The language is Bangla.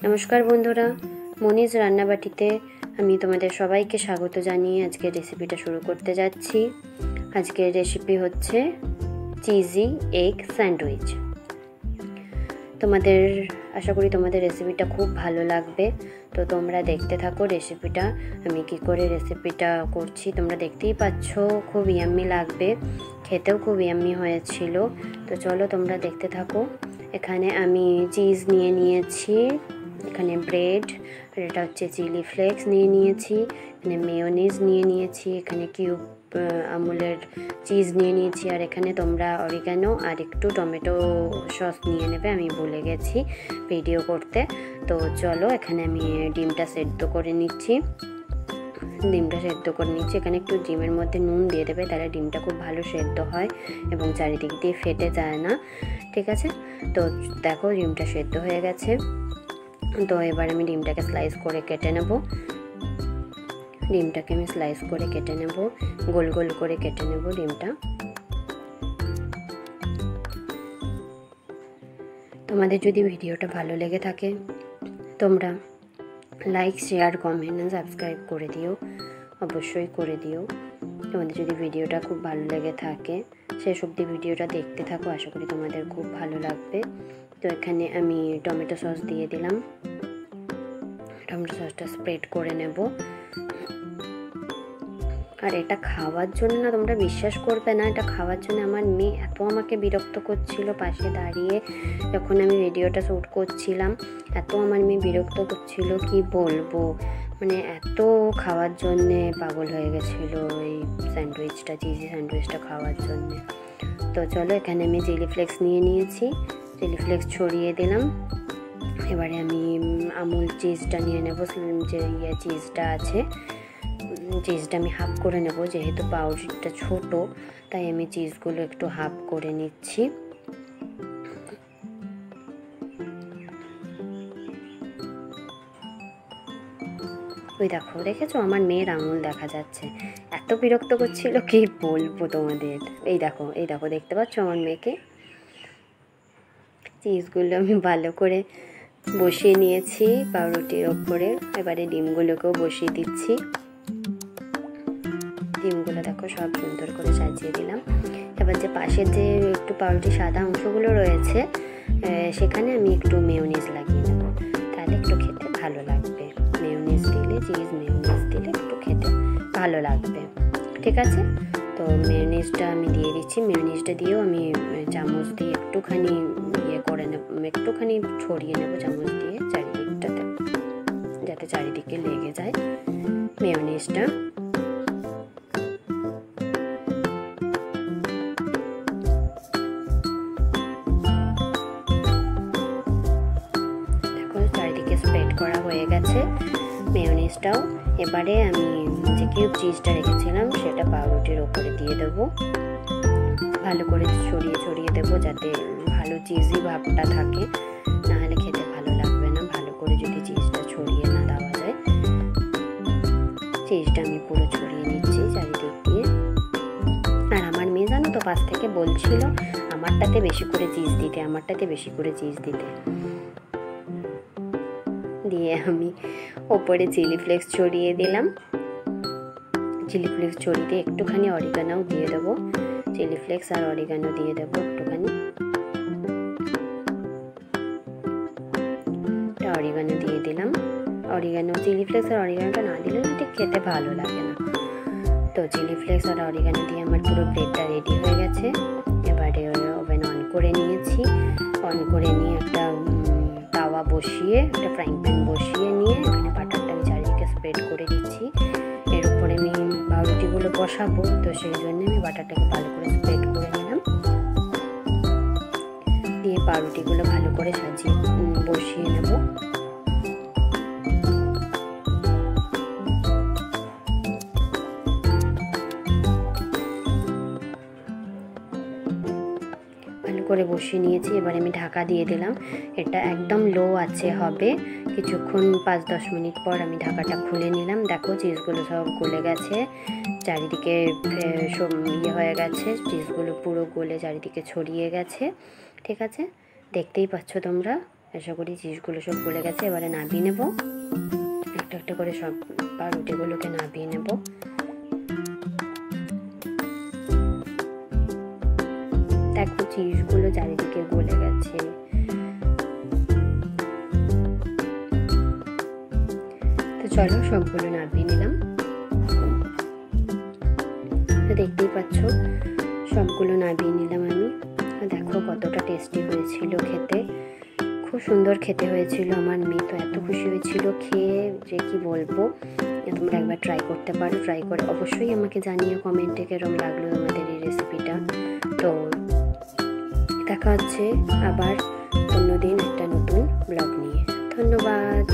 নমস্কার বন্ধুরা, মনিজ রান্নাবাটিতে আমি তোমাদের সবাইকে স্বাগত জানিয়ে আজকের রেসিপিটা শুরু করতে যাচ্ছি। আজকের রেসিপি হচ্ছে চিজি এগ স্যান্ডউইচ। আশা করি তোমাদের রেসিপিটা খুব ভালো লাগবে। তো তোমরা দেখতে থাকো রেসিপিটা, আমি কি করে রেসিপিটা করছি। তোমরা দেখতেই পাচ্ছ, খুব ইয়াম্মি লাগবে, খেতেও খুব ইয়াম্মি হয়েছিল। তো চলো তোমরা দেখতে থাকো। এখানে আমি চিজ নিয়ে নিয়েছি, এখানে ব্রেড, আর এটা হচ্ছে চিলি ফ্লেক্স নিয়ে নিয়েছি, এখানে মেয়োনিজ নিয়ে নিয়েছি, এখানে কিউব আমুলের চিজ নিয়ে নিয়েছি, আর এখানে তোমরা অরিগানো আর একটু টমেটো সস নিয়ে নেবে, আমি ভুলে গেছি ভিডিও করতে। তো চলো এখানে আমি ডিমটা সেদ্ধ করে নিচ্ছি। এখানে একটু ডিমের মধ্যে নুন দিয়ে দেবে, তাহলে ডিমটা খুব ভালো সেদ্ধ হয় এবং চারিদিক দিয়ে ফেটে যায় না। ঠিক আছে, তো দেখো ডিমটা সেদ্ধ হয়ে গেছে। তো এবার আমি ডিমটাকে স্লাইস করে কেটে নেব। গোল গোল করে কেটে নেব ডিমটা। তোমাদের যদি ভিডিওটা ভালো লেগে থাকে তোমরা লাইক, শেয়ার, কমেন্ট আর সাবস্ক্রাইব করে দিও, অবশ্যই করে দিও। তোমাদের যদি ভিডিওটা খুব ভালো লেগে থাকে শেষ অবধি ভিডিওটা দেখতে থাকো, আশা করি তোমাদের খুব ভালো লাগবে। তো এখানে আমি টমেটো সস দিয়ে দিলাম, টমেটো সসটা স্প্রেড করে নেব। আর এটা খাওয়ার জন্য না, তোমরা বিশ্বাস করবে না, এটা খাওয়ার জন্য আমার মেয়ে এত আমাকে বিরক্ত করছিল পাশে দাঁড়িয়ে, যখন আমি ভিডিওটা শ্যুট করছিলাম এত আমার মেয়ে বিরক্ত করছিল, কি বলবো, মানে এত খাওয়ার জন্যে পাগল হয়ে গেছিলো এই চিজি স্যান্ডউইচটা খাওয়ার জন্যে। তো চলো এখানে আমি চিলি ফ্লেক্স নিয়ে নিয়েছি, চিলি ফ্লেক্স ছড়িয়ে দিলাম। এবারে আমি আমুল চিজটা নিয়ে নেব, যে চিজটা আছে, চিজটা আমি হাফ করে নেব, যেহেতু পাউরুটিটা ছোট তাই আমি চিজগুলো একটু হাফ করে নিচ্ছি। ওই দেখো, দেখেছো আমার মেয়ের আঙুল দেখা যাচ্ছে, এত বিরক্ত করছিল কি বলবো তোমাদের। এই দেখো দেখতে পাচ্ছ আমার মেয়েকে। চিজগুলো আমি ভালো করে বসিয়ে নিয়েছি পাউরুটির ওপরে, এবারে ডিমগুলোকেও বসিয়ে দিচ্ছি। ডিমগুলো দেখো সব সুন্দর করে সাজিয়ে দিলাম। এবার যে পাশের যে একটু পাউরুটির সাদা অংশগুলো রয়েছে সেখানে আমি একটু মেয়োনিজ লাগিয়ে নেব, তাহলে একটু খেতে ভালো লাগবে। চিজ মেয়োনিজ দিলে একটু খেতে ভালো লাগবে। ঠিক আছে, তো মেয়োনিজটা আমি দিয়ে দিচ্ছি। মেয়োনিজটা দিয়েও আমি চামচ দিয়ে একটুখানি করে নেব, একটুখানি ছড়িয়ে নেব চামচ দিয়ে চারিদিকটাতে, যাতে চারিদিকে লেগে যায় মেয়োনিজটা। দেখো চারিদিকে স্প্রেড করা হয়ে গেছে মেয়োনিজটাও। এবারে আমি যে কিউব চিজটা রেখেছিলাম সেটা পাউরুটির ওপরে দিয়ে দেবো, ভালো করে ছড়িয়ে দেবো, যাতে ভালো চিজি ভাবটা থাকে, নাহলে খেতে ভালো লাগবে না। ভালো করে যদি চিজটা ছড়িয়ে না দেওয়া যায়। চিজটা আমি পুরো ছড়িয়ে নিচ্ছি চারিদিক দিয়ে। আর আমার মেয়ে জানো তো পাশ থেকে বলছিল আমারটাতে বেশি করে চিজ দিতে, দিয়ে আমি ওপরে চিলি ফ্লেক্স ছড়িয়ে দিলাম। চিলি ফ্লেক্স ছড়িয়ে দিয়ে একটুখানি অরিগানো দিয়ে দেবো, চিলি ফ্লেক্স আর অরিগানো দিয়ে দেবো একটুখানি। অরিগানো দিয়ে দিলাম। চিলি ফ্লেক্স আর অরিগানোটা না দিলে ঠিক খেতে ভালো লাগে না। তো চিলি ফ্লেক্স আর অরিগানো দিয়ে আমার পুরো ব্রেডটা রেডি হয়ে গেছে। এবারে ওভেন অন করে নিয়েছি, একটা তাওয়া বসিয়ে, একটা ফ্রাইং প্যান বসিয়ে নিয়ে এখানে বাটারটা আমি চারিদিকে স্প্রেড করে দিচ্ছি। এর উপরে আমি পাউরুটিগুলো বসাবো, তো সেই জন্য আমি বাটারটাকে ভালো করে স্প্রেড করে নিলাম, দিয়ে পাউরুটিগুলো ভালো করে সাজিয়ে বসিয়ে নেব। করে বসিয়ে নিয়েছি। এবার আমি ঢাকা দিয়ে দিলাম, এটা একদম লো আছে হবে। কিছুক্ষণ 5-10 মিনিট পর আমি ঢাকাটা খুলে নিলাম। দেখো চিজগুলো সব গলে গেছে, চারিদিকে সব হয়ে গেছে, চিজগুলো পুরো গলে চারিদিকে ছড়িয়ে গেছে। ঠিক আছে, দেখতেই পাচ্ছ তোমরা আশা করি চিজগুলো সব গলে গেছে। এবারে নামিয়ে নেব, একটা একটা করে সব পাউরুটিগুলোকে নামিয়ে নেব। দেখো চিজগুলো চারিদিকে গলে গেছে। তো চলো সবগুলো নামিয়ে নিলাম। দেখতেই পাচ্ছ সবগুলো নামিয়ে নিলাম আমি। দেখো কতটা টেস্টি হয়েছিল খেতে, খুব সুন্দর খেতে হয়েছিল। আমার মেয়ে তো এত খুশি হয়েছিল খেয়ে যে কি বলবো। তোমরা একবার ট্রাই করতে পারো, ট্রাই করে অবশ্যই আমাকে জানিও কমেন্টে কেরম লাগলো তোমাদের এই রেসিপিটা। তো দেখা হচ্ছে আবার অন্যদিন একটা নতুন ব্লগ নিয়ে। ধন্যবাদ।